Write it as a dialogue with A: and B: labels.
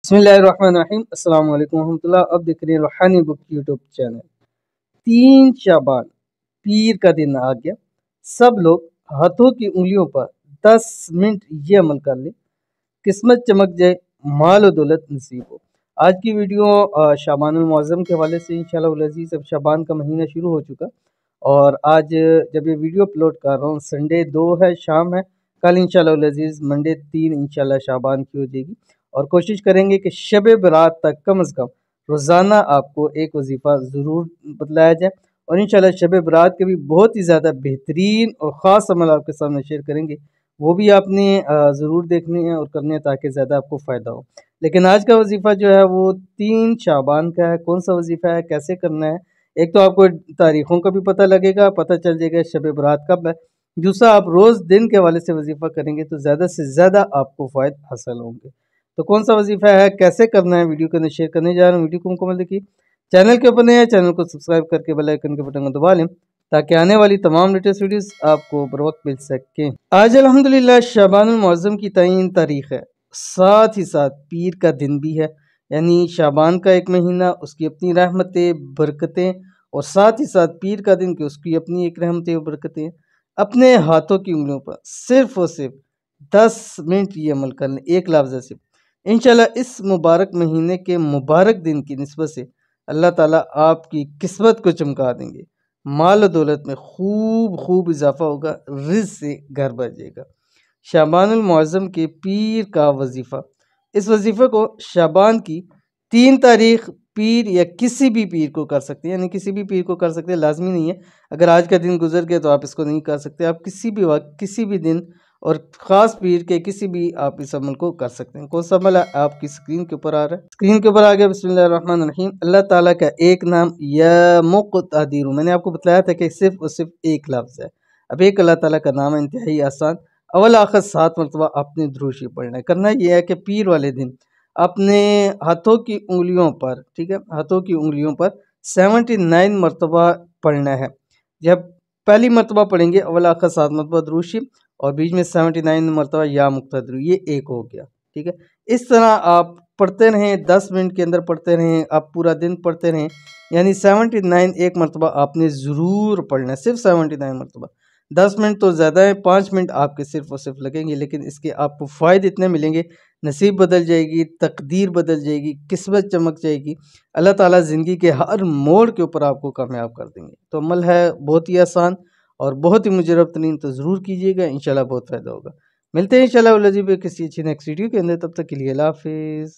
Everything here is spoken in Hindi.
A: बिस्मिल्लाहिर्रहमानिर्रहीम अस्सलाम वालेकुम रहमतुल्लाह। अब देख रहे हैं रूहानी बुक यूट्यूब चैनल। 3 शाबान पीर का दिन आ गया। सब लोग हाथों की उंगलियों पर 10 मिनट ये अमल कर ले, किस्मत चमक जाए, माल और दौलत नसीब हो। आज की वीडियो शाबानुल मुअज़्ज़म के हवाले से इंशाअल्लाह उल अज़ीज़। अब शाबान का महीना शुरू हो चुका और आज जब ये वीडियो अपलोड कर रहा हूँ संडे 2 है, शाम है। कल इंशाअल्लाह उल अज़ीज़ मंडे 3 इंशाअल्लाह शाबान की हो जाएगी और कोशिश करेंगे कि शब बरात तक कम से कम रोज़ाना आपको एक वजीफ़ा ज़रूर बतलाया जाए और इंशाअल्लाह शब बरात के भी बहुत ही ज़्यादा बेहतरीन और ख़ास अमल आपके सामने शेयर करेंगे। वो भी आपने ज़रूर देखनी है और करनी है ताकि ज़्यादा आपको फ़ायदा हो। लेकिन आज का वजीफ़ा जो है वो 3 शाबान का है। कौन सा वजीफ़ा है, कैसे करना है, एक तो आपको तारीख़ों का भी पता लगेगा, पता चल जाएगा शब बरात कब है। दूसरा, आप रोज़ दिन के हवाले से वजीफ़ा करेंगे तो ज़्यादा से ज़्यादा आपको फ़ायदे हासिल होंगे। तो कौन सा वजीफ़ा है, कैसे करना है, वीडियो के अंदर शेयर करने जा रहा हूँ। वीडियो को मुकम्मल देखिए। चैनल के ऊपर नए हैं, चैनल को सब्सक्राइब करके बेल आइकन के बटन को दबा लें ताकि आने वाली तमाम लेटेस्ट वीडियोस आपको बर वक्त मिल सकें। आज अल्हम्दुलिल्लाह शाबानुल मुअज़्ज़म की तईन तारीख़ है, साथ ही साथ पीर का दिन भी है। यानी शाबान का एक महीना, उसकी अपनी रहमतें, बरकतें और साथ ही साथ पीर का दिन की उसकी अपनी एक रहमतें और बरकतें। अपने हाथों की उंगलियों पर सिर्फ और सिर्फ 10 मिनट ये अमल कर लें, एक लफ्ज़ से इंशाल्लाह इस मुबारक महीने के मुबारक दिन की निस्बत से अल्लाह ताला आपकी किस्मत को चमका देंगे। माल और दौलत में खूब खूब इजाफा होगा, रिज़्क़ से घर भर जाएगा। शाबानुल मुअज़्ज़म के पीर का वजीफ़ा, इस वजीफ़े को शाबान की 3 तारीख पीर या किसी भी पीर को कर सकते हैं, यानी किसी भी पीर को कर सकते हैं, लाजमी नहीं है। अगर आज का दिन गुजर गया तो आप इसको नहीं कर सकते, आप किसी भी वक्त किसी भी दिन और ख़ास पीर के किसी भी आप इस अमल को कर सकते हैं। कौन सा अमल है, आपकी स्क्रीन के ऊपर आ रहा है, स्क्रीन के ऊपर आ गया। बिस्मिल्लाहिर्रहमानिर्रहीम। अल्लाह ताला का एक नाम या मुक़तदिर, मैंने आपको बताया था कि सिर्फ और सिर्फ एक लफ्ज़ है। अब एक अल्लाह ताला का नाम है, इंतहाई आसान। अव्वल आखिर 7 मरतबा आपने दुरूद शरीफ पढ़ना है। करना यह है कि पीर वाले दिन अपने हाथों की उंगलियों पर, ठीक है, हाथों की उंगलियों पर 79 मरतबा पढ़ना है। जब पहली मरतबा पढ़ेंगे अव्वल आखिर 7 मरतबा दुरूद शरीफ और बीच में 79 मरतबा या मुक़तदिर, ये एक हो गया, ठीक है। इस तरह आप पढ़ते रहें, 10 मिनट के अंदर पढ़ते रहें, आप पूरा दिन पढ़ते रहें, यानी 79 एक मरतबा आपने ज़रूर पढ़ना है, सिर्फ 79 मरतबा। 10 मिनट तो ज़्यादा है, 5 मिनट आपके सिर्फ और सिर्फ लगेंगे, लेकिन इसके आपको फ़ायदे इतने मिलेंगे, नसीब बदल जाएगी, तकदीर बदल जाएगी, किस्मत चमक जाएगी। अल्लाह ताला ज़िंदगी के हर मोड़ के ऊपर आपको कामयाब कर देंगे। तो अमल है बहुत ही आसान और बहुत ही मुजरब तरीन, तो ज़रूर कीजिएगा, इंशाल्लाह बहुत फ़ायदा होगा। मिलते हैं इंशाल्लाह किसी अच्छी नेक्स्ट वीडियो के अंदर, तब तक के लिए अल्लाह हाफ़िज़।